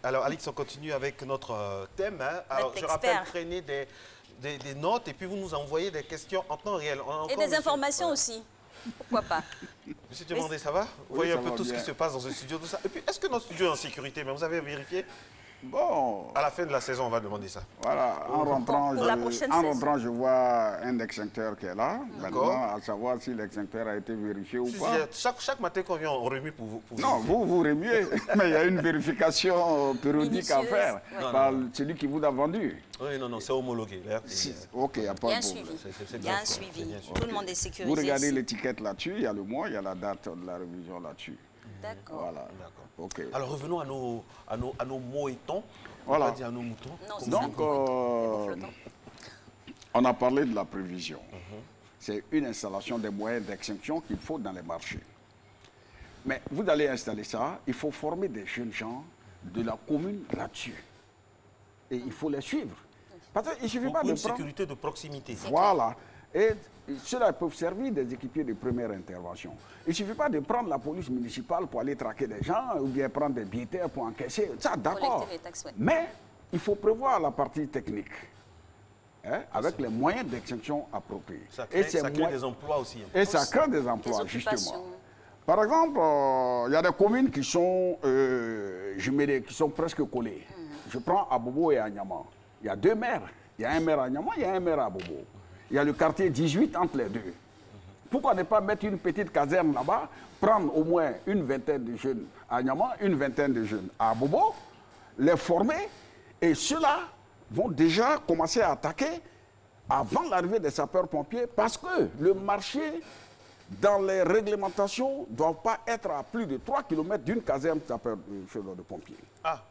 Alors, Alix, on continue avec notre thème. Hein. Alors, je rappelle, prenez des notes et puis vous nous envoyez des questions en temps réel. Et des informations aussi. Pourquoi pas? Monsieur Diomandé, ça va? Vous voyez un peu tout ce qui se passe dans ce studio, tout ça. Et puis, est-ce que notre studio est en sécurité? Mais vous avez vérifié? Bon. À la fin de la saison, on va demander ça. Voilà, en rentrant, je vois un extincteur qui est là. Maintenant, à savoir si l'extincteur a été vérifié ou pas. Chaque matin qu'on vient, on remue pour vous. Non, vous remuez, mais il y a une vérification périodique à faire par celui qui vous l'a vendu. Oui, non, c'est homologué. Ok, il n'y a pas de problème. Il y a un suivi. Tout le monde est sécurisé. Vous regardez l'étiquette là-dessus, il y a le mois, il y a la date de la révision là-dessus. D'accord. Voilà. Okay. Alors revenons à nos moutons. Voilà. On va dire à nos moutons. Non, donc, on a parlé de la prévision. C'est une installation des moyens d'extinction qu'il faut dans les marchés. Mais vous allez installer ça, il faut former des jeunes gens de la commune là-dessus. Et il faut les suivre. Parce qu'il ne suffit pas de une prendre... sécurité de proximité. Voilà. Et ceux-là peuvent servir des équipiers de première intervention. Il ne suffit pas de prendre la police municipale pour aller traquer des gens ou bien prendre des billetaires pour encaisser. Ça, d'accord. Mais il faut prévoir la partie technique. Hein, avec les moyens d'extinction appropriés. Ça crée des emplois aussi. Et ça crée des emplois, justement. Par exemple, il y a des communes qui sont jumelées, qui sont presque collées. Je prends Abobo et Anyama. Il y a deux maires. Il y a un maire à Anyama, il y a un maire à Abobo. Il y a le quartier 18 entre les deux. Pourquoi ne pas mettre une petite caserne là-bas, prendre au moins une vingtaine de jeunes à Niama, une vingtaine de jeunes à Bobo, les former, et ceux-là vont déjà commencer à attaquer avant l'arrivée des sapeurs-pompiers, parce que le marché, dans les réglementations, ne doit pas être à plus de 3 km d'une caserne de pompiers. Ah.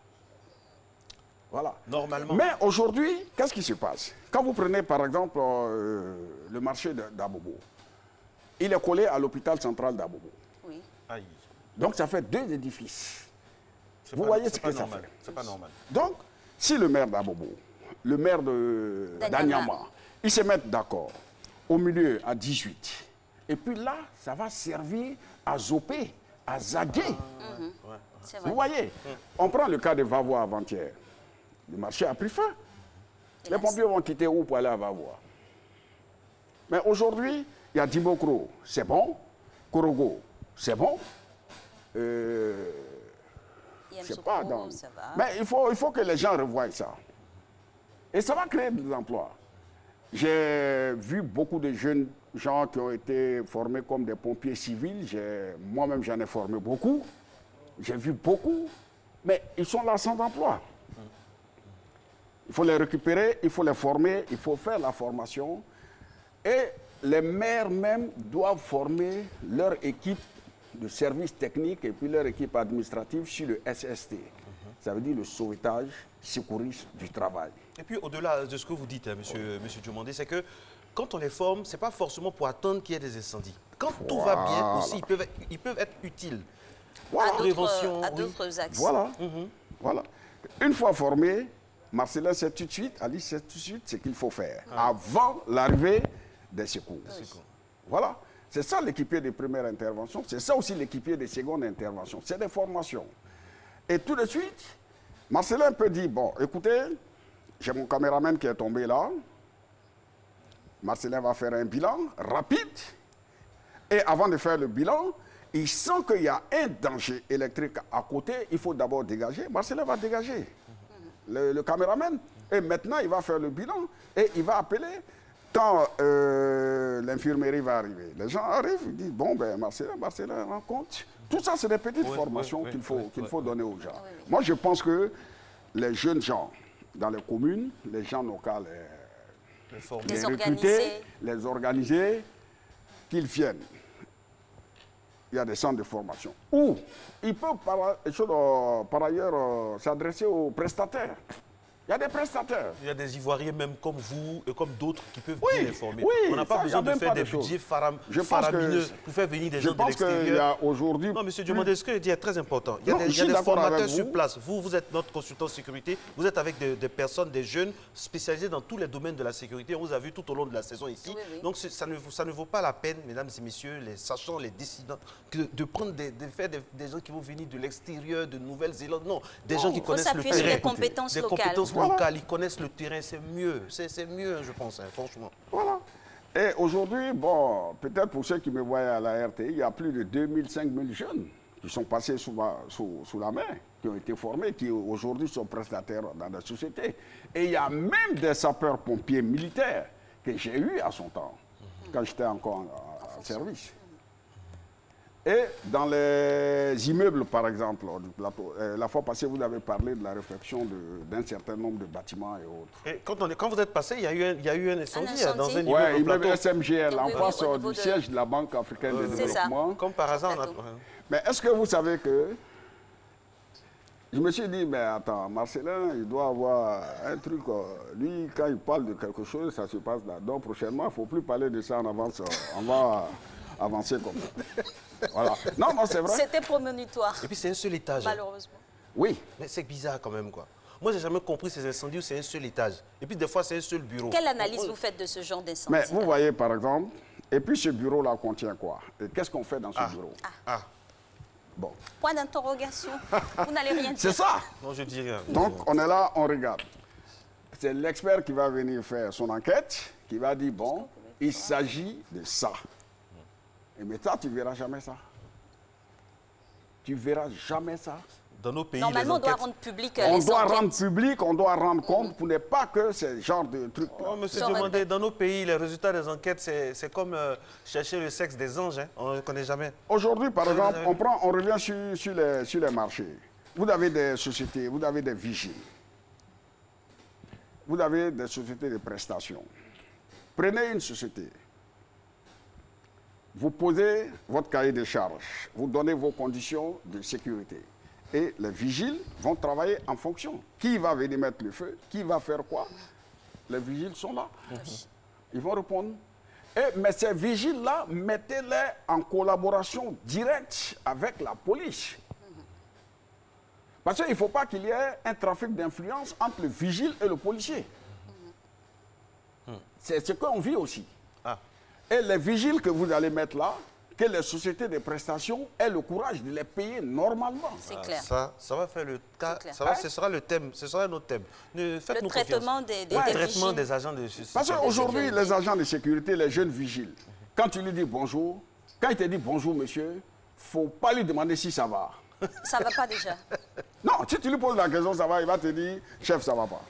Voilà. Normalement. Mais aujourd'hui, qu'est-ce qui se passe? Quand vous prenez par exemple le marché d'Abobo, il est collé à l'hôpital central d'Abobo. Oui. Aïe. Donc ça fait deux édifices. Vous voyez ce que ça fait? C'est pas normal. Donc, si le maire d'Abobo, le maire d'Anyama, ils se mettent d'accord au milieu à 18, et puis là, ça va servir à zoper, à zaguer. Vous voyez? On prend le cas de Vavois avant-hier. Le marché a pris fin. Les pompiers vont quitter où pour aller à Vavois? Mais aujourd'hui, il y a Dibokro, c'est bon. Korogo, c'est bon. Je sais pas. Donc. Mais il faut que les gens revoient ça. Et ça va créer des emplois. J'ai vu beaucoup de jeunes gens qui ont été formés comme des pompiers civils. Moi-même, j'en ai formé beaucoup. J'ai vu beaucoup. Mais ils sont là sans emploi. Il faut les récupérer, il faut les former, il faut faire la formation. Et les maires même doivent former leur équipe de services techniques et puis leur équipe administrative sur le SST. Ça veut dire le sauvetage secouriste du travail. Et puis au-delà de ce que vous dites, hein, monsieur Diomandé, c'est que quand on les forme, ce n'est pas forcément pour attendre qu'il y ait des incendies. Quand tout va bien aussi, ils peuvent être utiles. Voilà. À d'autres axes. Voilà. Voilà. Une fois formés, Marcelin sait tout de suite, Alice sait tout de suite ce qu'il faut faire avant l'arrivée des secours. Voilà. C'est ça l'équipier de première intervention, c'est ça aussi l'équipier de seconde intervention. C'est des formations. Et tout de suite, Marcelin peut dire, bon, écoutez, j'ai mon caméraman qui est tombé là. Marcelin va faire un bilan rapide. Et avant de faire le bilan, il sent qu'il y a un danger électrique à côté, il faut d'abord dégager. Marcelin va dégager le caméraman. Et maintenant, il va faire le bilan et il va appeler quand l'infirmerie va arriver. Les gens arrivent, ils disent, bon, ben Marcelin rencontre. Tout ça, c'est des petites formations qu'il faut donner aux gens. Moi, je pense que les jeunes gens dans les communes, les gens locaux, les recruter, les organiser, qu'ils viennent. Il y a des centres de formation. Ou ils peuvent par ailleurs s'adresser aux prestataires. Il y a des prestataires. Il y a des Ivoiriens même comme vous et comme d'autres qui peuvent Oui, bien les former. oui, On n'a pas ça, besoin y a de même faire pas des de choses. budgets Je pense faramineux que- pour faire venir des Je gens de pense qu'il y l'extérieur. a aujourd'hui... Non, monsieur Diomandé, ce que je dis est très important. Il y a Non, des, je il y a suis des d'accord avec formateurs vous. sur place. Vous êtes notre consultant sécurité. Vous êtes avec des personnes, des jeunes spécialisés dans tous les domaines de la sécurité. On vous a vu tout au long de la saison ici. Oui, oui. Donc, ça ne vaut pas la peine, mesdames et messieurs, les sachants, les décidants, de prendre des gens qui vont venir de l'extérieur, de Nouvelle-Zélande. Non, des gens qui faut connaissent le s'appuyer sur terrain. les compétences Des locales. compétences Voilà. locales. Ils connaissent le terrain. C'est mieux. C'est mieux, je pense, hein, franchement. Voilà. Et aujourd'hui, bon, peut-être pour ceux qui me voient à la RTI, il y a plus de 2000, 5000 jeunes qui sont passés sous la main, qui ont été formés, qui aujourd'hui sont prestataires dans la société. Et il y a même des sapeurs-pompiers militaires que j'ai eus à son temps, quand j'étais encore en service. Et dans les immeubles, par exemple, du plateau, la fois passée, vous avez parlé de la réfection d'un certain nombre de bâtiments et autres. Et quand vous êtes passé, il y a eu un incendie, incendie. dans un Oui, immeuble au immeuble plateau. SMGL, en Oui, oui, face au niveau du de- siège de la Banque africaine de C'est ça. développement. Comme par hasard, on a... Plateau. Mais est-ce que vous savez que... Je me suis dit, mais attends, Marcelin, il doit avoir un truc. Lui, quand il parle de quelque chose, ça se passe là. Donc prochainement, il ne faut plus parler de ça en avance. On va avancer comme ça. Voilà. Non, non, c'est vrai. C'était prémonitoire, Et puis c'est un seul étage. hein. malheureusement. Oui. Mais c'est bizarre quand même, quoi. Moi, j'ai jamais compris ces incendies où c'est un seul étage. Et puis des fois, c'est un seul bureau. Quelle analyse vous faites de ce genre d'incendie? Mais vous voyez, par exemple, et puis ce bureau-là contient quoi? Et qu'est-ce qu'on fait dans ce bureau? Ah, Bon. Point d'interrogation. Vous n'allez rien dire. C'est ça. non, je dis rien. Donc, on est là, on regarde. C'est l'expert qui va venir faire son enquête, qui va dire, bon, il s'agit de ça. Et mais toi, tu ne verras jamais ça. Tu ne verras jamais ça. Dans nos pays, Normalement, on les doit enquêtes... rendre public On les doit enquêtes. rendre public, on doit rendre compte pour ne pas que ce genre de trucs. Oh, monsieur Ça aurait Diomandé, dans nos pays, les résultats des enquêtes, c'est comme chercher le sexe des anges. Hein. On ne connaît jamais. Aujourd'hui, par exemple, on revient sur les marchés. Vous avez des sociétés, vous avez des vigiles. Vous avez des sociétés de prestations. Prenez une société. Vous posez votre cahier de charges. Vous donnez vos conditions de sécurité. Et les vigiles vont travailler en fonction. Qui va venir mettre le feu? Qui va faire quoi? Les vigiles sont là. Ils vont répondre. Mais ces vigiles-là, mettez-les en collaboration directe avec la police. Parce qu'il ne faut pas qu'il y ait un trafic d'influence entre le vigile et le policier. C'est ce qu'on vit aussi. Ah. Et les vigiles que vous allez mettre là, que les sociétés de prestations aient le courage de les payer normalement. C'est clair. Ça va faire le cas. clair. Ce sera le thème. Ce sera notre thème. Faites-nous Le traitement confiance. des Le des traitement vigiles. des agents de justice. Parce qu'aujourd'hui, les agents de sécurité, les jeunes vigiles, quand tu lui dis bonjour, quand il te dit bonjour monsieur, il ne faut pas lui demander si ça va. Ça ne va pas déjà. Non, si tu lui poses la question, ça va, il va te dire, chef, ça ne va pas.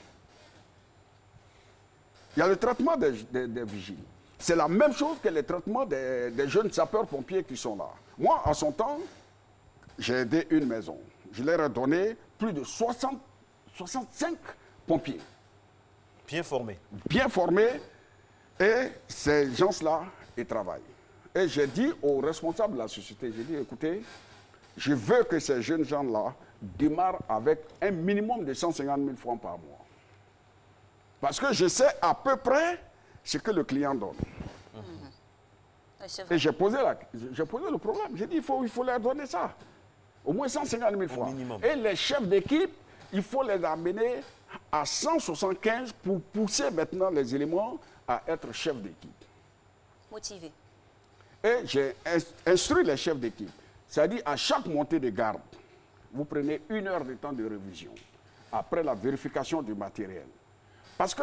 Il y a le traitement des vigiles. C'est la même chose que le traitement des jeunes sapeurs-pompiers qui sont là. Moi, à son temps, j'ai aidé une maison. Je leur ai donné plus de 65 pompiers. Bien formé. Bien formés, et ces gens-là, ils travaillent. Et j'ai dit aux responsables de la société, j'ai dit, écoutez, je veux que ces jeunes gens-là démarrent avec un minimum de 150 000 francs par mois. Parce que je sais à peu près ce que le client donne. Oui, c'est vrai. Et j'ai posé le problème. J'ai dit, il faut leur donner ça. Au moins 150 000 francs. minimum. Et les chefs d'équipe, il faut les amener à 175 pour pousser maintenant les éléments à être chefs d'équipe. Motivé. Et j'ai instruit les chefs d'équipe. C'est-à-dire, à chaque montée de garde, vous prenez 1 heure de temps de révision, après la vérification du matériel. Parce que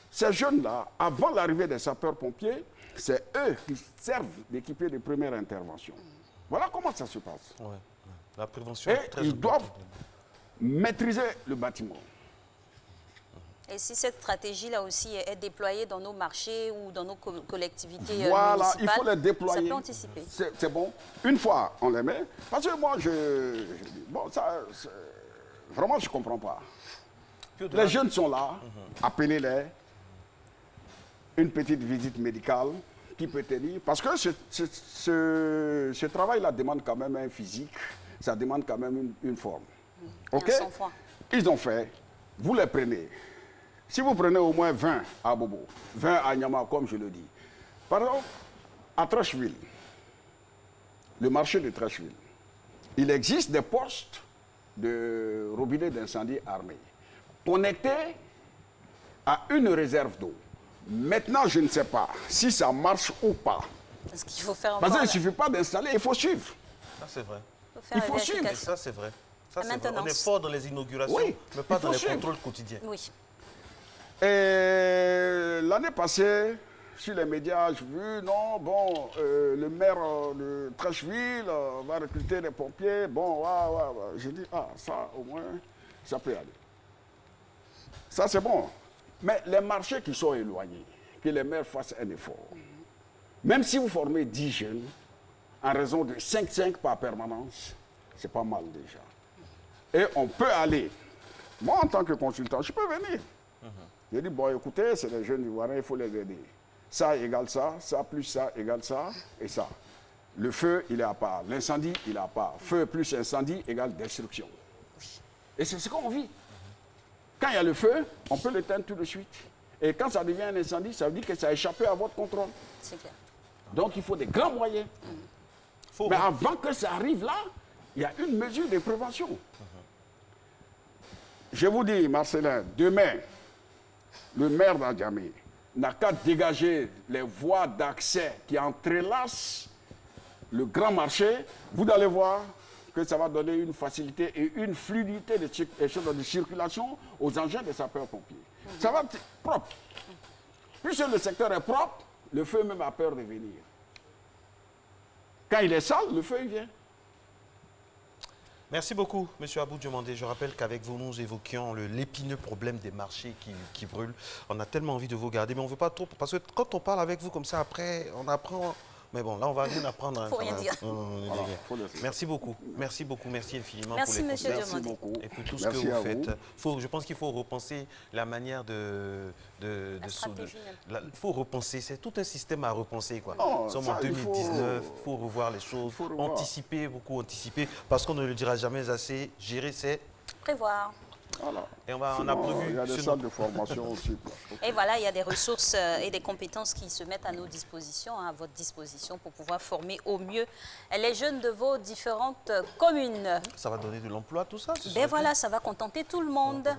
ces jeunes-là, avant l'arrivée des sapeurs-pompiers, c'est eux qui servent d'équipiers de première intervention. Voilà comment ça se passe. Ouais. La prévention Et est très ils importante. doivent maîtriser le bâtiment. Et si cette stratégie-là aussi est déployée dans nos marchés ou dans nos collectivités Voilà, municipales, il faut les ça déployer. peut anticiper. C'est bon. Une fois, on les met. Parce que moi, bon, ça, vraiment, je ne comprends pas. Puis au-delà- Les jeunes sont là, appelez-les. Une petite visite médicale qui peut tenir. Parce que ce travail-là demande quand même un physique, ça demande quand même une forme. OK? Un sang-froid. Ils ont fait. vous les prenez. Si vous prenez au moins 20 à Bobo, 20 à Nyama, comme je le dis. Par exemple, à Trècheville, le marché de Trècheville, il existe des postes de robinet d'incendie armés connectés à une réserve d'eau. Maintenant, je ne sais pas si ça marche ou pas. Parce qu'il faut faire Parce qu'il ne encore suffit pas d'installer, il faut suivre. Ça, c'est vrai. Il faut suivre. Et ça, c'est vrai. Ça, c'est vrai. On maintenance. est fort dans les inaugurations, Oui, mais pas il faut dans les suivre. contrôles quotidiens. Oui. Et l'année passée, sur les médias, j'ai vu, non, bon, le maire de Trècheville va recruter des pompiers. Bon, ouais. J'ai dit, ah, ça, au moins, ça peut aller. Ça, c'est bon. Mais les marchés qui sont éloignés, que les maires fassent un effort. Même si vous formez 10 jeunes, en raison de 5 par permanence, c'est pas mal déjà. Et on peut aller. Moi, en tant que consultant, je peux venir. Je dis, bon, écoutez, c'est des jeunes Ivoiriens, il faut les aider. Ça égale ça, ça plus ça égale ça, et ça. Le feu, il est à part. L'incendie, il est à part. Feu plus incendie égale destruction. Et c'est ce qu'on vit. Quand il y a le feu, on peut l'éteindre tout de suite. Et quand ça devient un incendie, ça veut dire que ça a échappé à votre contrôle. C'est clair. Donc, il faut des grands moyens. Mais avant que ça arrive là, il y a une mesure de prévention. Je vous dis, Marcelin, demain, le maire d'Adjamé n'a qu'à dégager les voies d'accès qui entrelacent le grand marché. Vous allez voir que ça va donner une facilité et une fluidité de circulation aux engins des sapeurs-pompiers. Ça va être propre. Puisque le secteur est propre, le feu même a peur de venir. Quand il est sale, le feu il vient. Merci beaucoup, M. Abou Diomandé. Je rappelle qu'avec vous, nous évoquions l'épineux problème des marchés qui brûlent. On a tellement envie de vous garder, mais on ne veut pas trop. Parce que quand on parle avec vous comme ça, après, on apprend. Mais bon, là, on va rien apprendre. Il ne faut rien dire. Merci beaucoup. Merci beaucoup. Merci infiniment Merci, pour les conseils. Merci beaucoup. Et pour tout ce que vous faites. Je pense qu'il faut repenser la manière il faut repenser. C'est tout un système à repenser. Quoi. Nous sommes en 2019. Il faut revoir les choses. Anticiper, beaucoup anticiper. Parce qu'on ne le dira jamais assez. Gérer, c'est prévoir. Voilà. Et on a prévu. Il y a des salles de formation aussi. Et voilà, il y a des ressources et des compétences qui se mettent à nos dispositions, à votre disposition, pour pouvoir former au mieux les jeunes de vos différentes communes. Ça va donner de l'emploi, tout ça? Ben voilà, ça va contenter tout le monde.